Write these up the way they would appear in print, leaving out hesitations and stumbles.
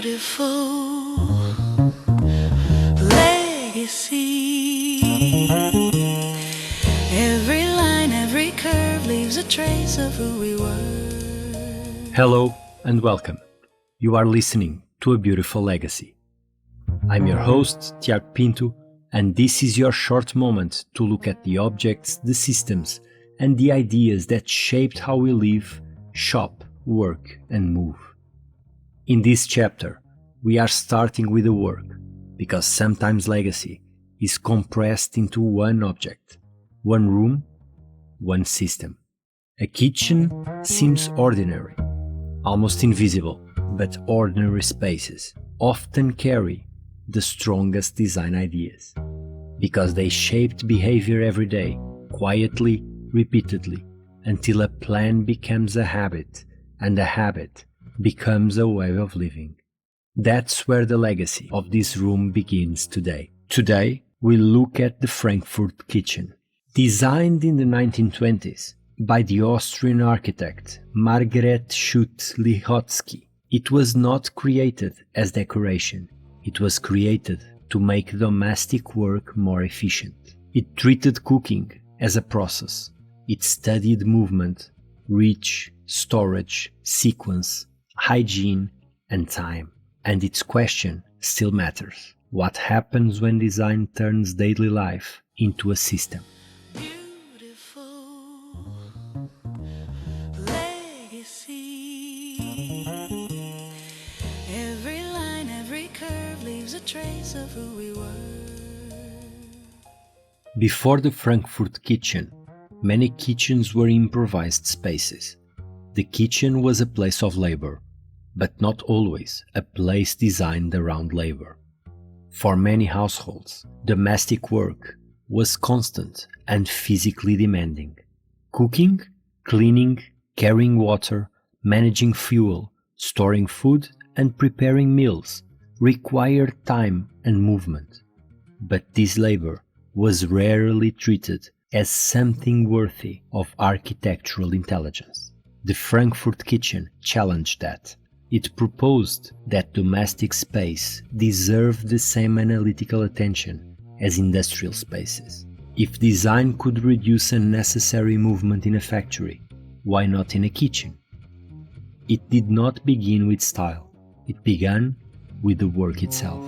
beautiful legacy. Every line, every curve leaves a trace of who we were. Hello and welcome. You are listening to A Beautiful Legacy. I'm your host, Tiago Pinto, and this is your short moment to look at the objects, the systems, and the ideas that shaped how we live, shop, work, and move. In this chapter, we are starting with the work, because sometimes legacy is compressed into one object, one room, one system. A kitchen seems ordinary, almost invisible, but ordinary spaces often carry the strongest design ideas, because they shaped behavior every day, quietly, repeatedly, until a plan becomes a habit, and a habit becomes a way of living. That's where the legacy of this room begins today. Today, we look at the Frankfurt Kitchen. Designed in the 1920s by the Austrian architect Margarete Schütte-Lihotzky, it was not created as decoration. It was created to make domestic work more efficient. It treated cooking as a process. It studied movement, reach, storage, sequence, hygiene, and time. And its question still matters. What happens when design turns daily life into a system? Beautiful legacy. Every line, every curve leaves a trace of who we were. Before the Frankfurt Kitchen, many kitchens were improvised spaces. The kitchen was a place of labor, but not always a place designed around labor. For many households, domestic work was constant and physically demanding. Cooking, cleaning, carrying water, managing fuel, storing food, and preparing meals required time and movement. But this labor was rarely treated as something worthy of architectural intelligence. The Frankfurt Kitchen challenged that. It proposed that domestic space deserved the same analytical attention as industrial spaces. If design could reduce unnecessary movement in a factory, why not in a kitchen? It did not begin with style. It began with the work itself.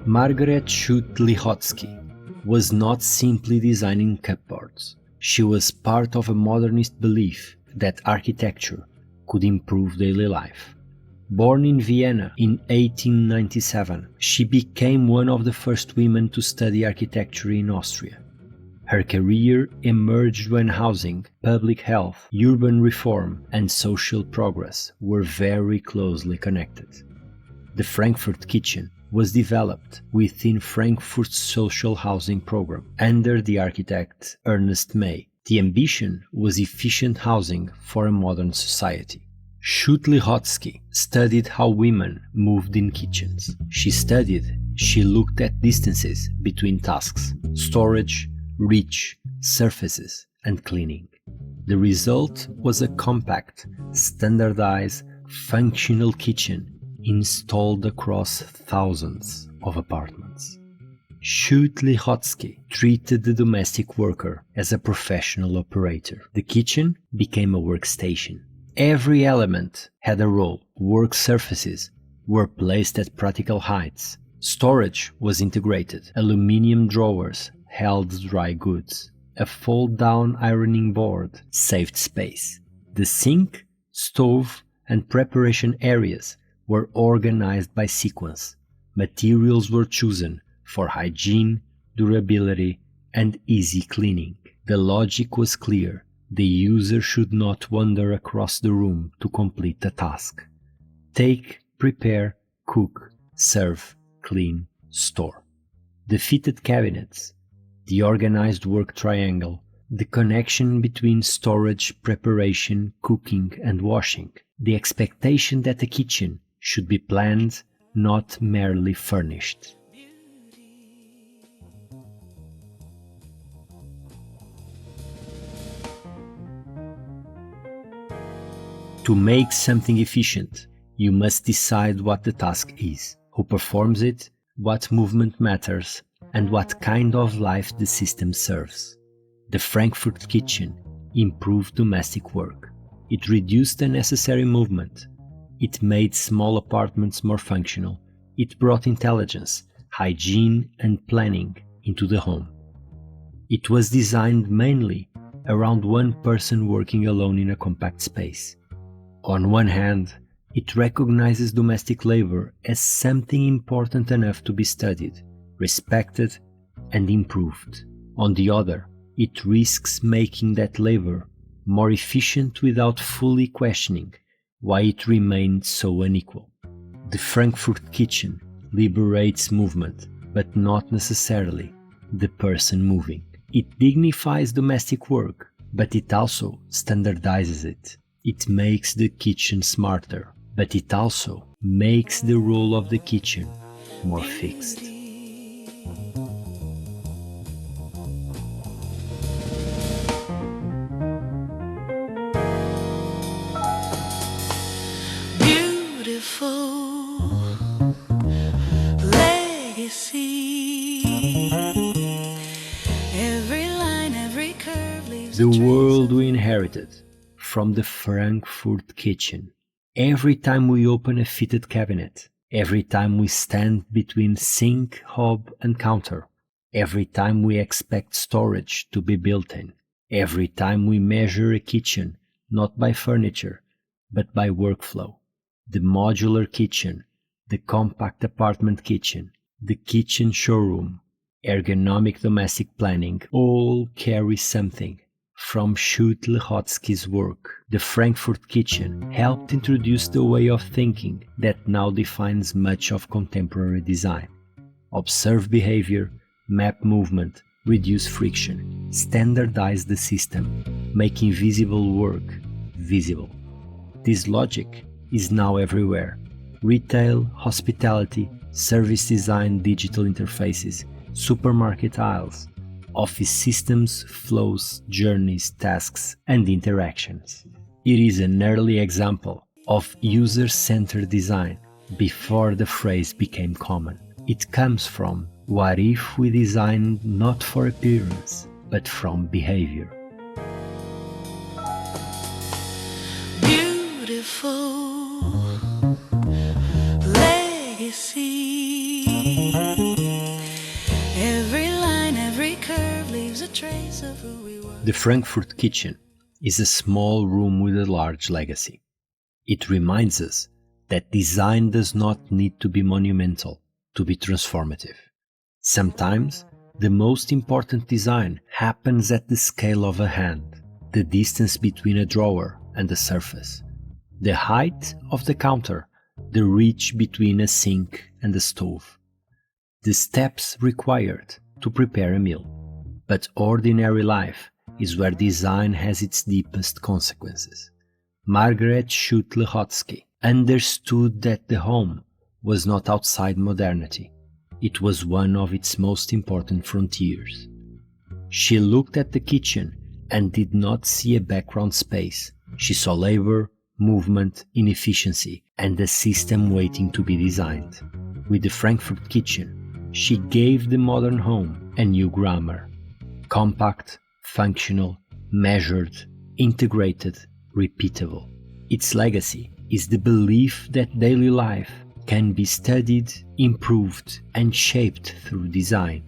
Margarete Schütte-Lihotzky was not simply designing cupboards. She was part of a modernist belief that architecture could improve daily life. Born in Vienna in 1897, she became one of the first women to study architecture in Austria. Her career emerged when housing, public health, urban reform, and social progress were very closely connected. The Frankfurt Kitchen was developed within Frankfurt's social housing program under the architect Ernest May. The ambition was efficient housing for a modern society. Schütte-Lihotzky studied how women moved in kitchens. She looked at distances between tasks, storage, reach, surfaces, and cleaning. The result was a compact, standardized, functional kitchen installed across thousands of apartments. Schütte-Lihotzky treated the domestic worker as a professional operator. The kitchen became a workstation. Every element had a role. Work surfaces were placed at practical heights. Storage was integrated. Aluminum drawers held dry goods. A fold-down ironing board saved space. The sink, stove, and preparation areas were organized by sequence. Materials were chosen for hygiene, durability, and easy cleaning. The logic was clear. The user should not wander across the room to complete the task. Take, prepare, cook, serve, clean, store. The fitted cabinets, the organized work triangle, the connection between storage, preparation, cooking, and washing, the expectation that the kitchen should be planned, not merely furnished. To make something efficient, you must decide what the task is, who performs it, what movement matters, and what kind of life the system serves. The Frankfurt Kitchen improved domestic work. It reduced unnecessary movement. It made small apartments more functional. It brought intelligence, hygiene, and planning into the home. It was designed mainly around one person working alone in a compact space. On one hand, it recognizes domestic labor as something important enough to be studied, respected, and improved. On the other, it risks making that labor more efficient without fully questioning why it remained so unequal. The Frankfurt Kitchen liberates movement, but not necessarily the person moving. It dignifies domestic work, but it also standardizes it. It makes the kitchen smarter, but it also makes the role of the kitchen more fixed. The world we inherited from the Frankfurt Kitchen. Every time we open a fitted cabinet, every time we stand between sink, hob, and counter, every time we expect storage to be built in, every time we measure a kitchen not by furniture, but by workflow. The modular kitchen, the compact apartment kitchen, the kitchen showroom, ergonomic domestic planning all carry something from Schütte-Lihotzky's work. The Frankfurt Kitchen helped introduce the way of thinking that now defines much of contemporary design. Observe behavior, map movement, reduce friction, standardize the system, make invisible work visible. This logic is now everywhere. Retail, hospitality, service design, digital interfaces, supermarket aisles, office systems, flows, journeys, tasks, and interactions. It is an early example of user-centered design before the phrase became common. It comes from what if we designed not for appearance, but from behavior. Beautiful legacy. Every line, every curve leaves a trace of who we were. The Frankfurt Kitchen is a small room with a large legacy. It reminds us that design does not need to be monumental to be transformative. Sometimes, the most important design happens at the scale of a hand, the distance between a drawer and a surface, the height of the counter, the reach between a sink and a stove, the steps required to prepare a meal. But ordinary life is where design has its deepest consequences. Margarete Schütte-Lihotzky understood that the home was not outside modernity. It was one of its most important frontiers. She looked at the kitchen and did not see a background space. She saw labor, movement, inefficiency, and a system waiting to be designed. With the Frankfurt Kitchen, she gave the modern home a new grammar. Compact, functional, measured, integrated, repeatable. Its legacy is the belief that daily life can be studied, improved, and shaped through design.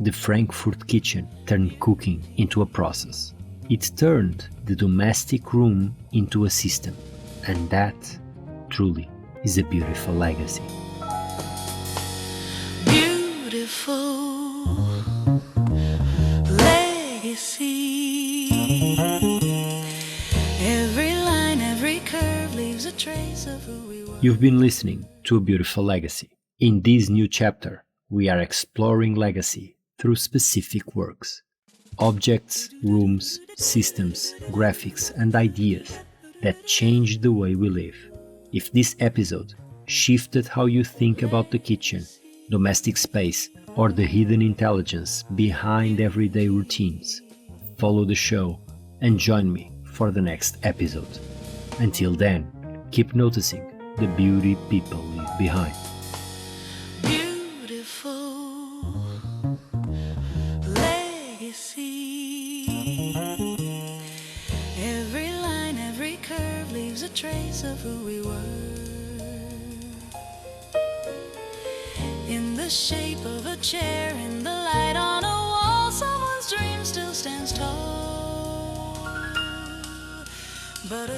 The Frankfurt Kitchen turned cooking into a process. It turned the domestic room into a system, and that, truly, is a beautiful legacy. Beautiful legacy. Every line, every curve leaves a trace of who we were. You've been listening to A Beautiful Legacy. In this new chapter, we are exploring legacy through specific works. Objects, rooms, systems, graphics, and ideas that change the way we live. If this episode shifted how you think about the kitchen, domestic space, or the hidden intelligence behind everyday routines, follow the show and join me for the next episode. Until then, keep noticing the beauty people leave behind. Beautiful legacy. Every line, every curve leaves a trace of who we were. In the shape of a chair, in the light on a wall, someone's dream still stands tall. But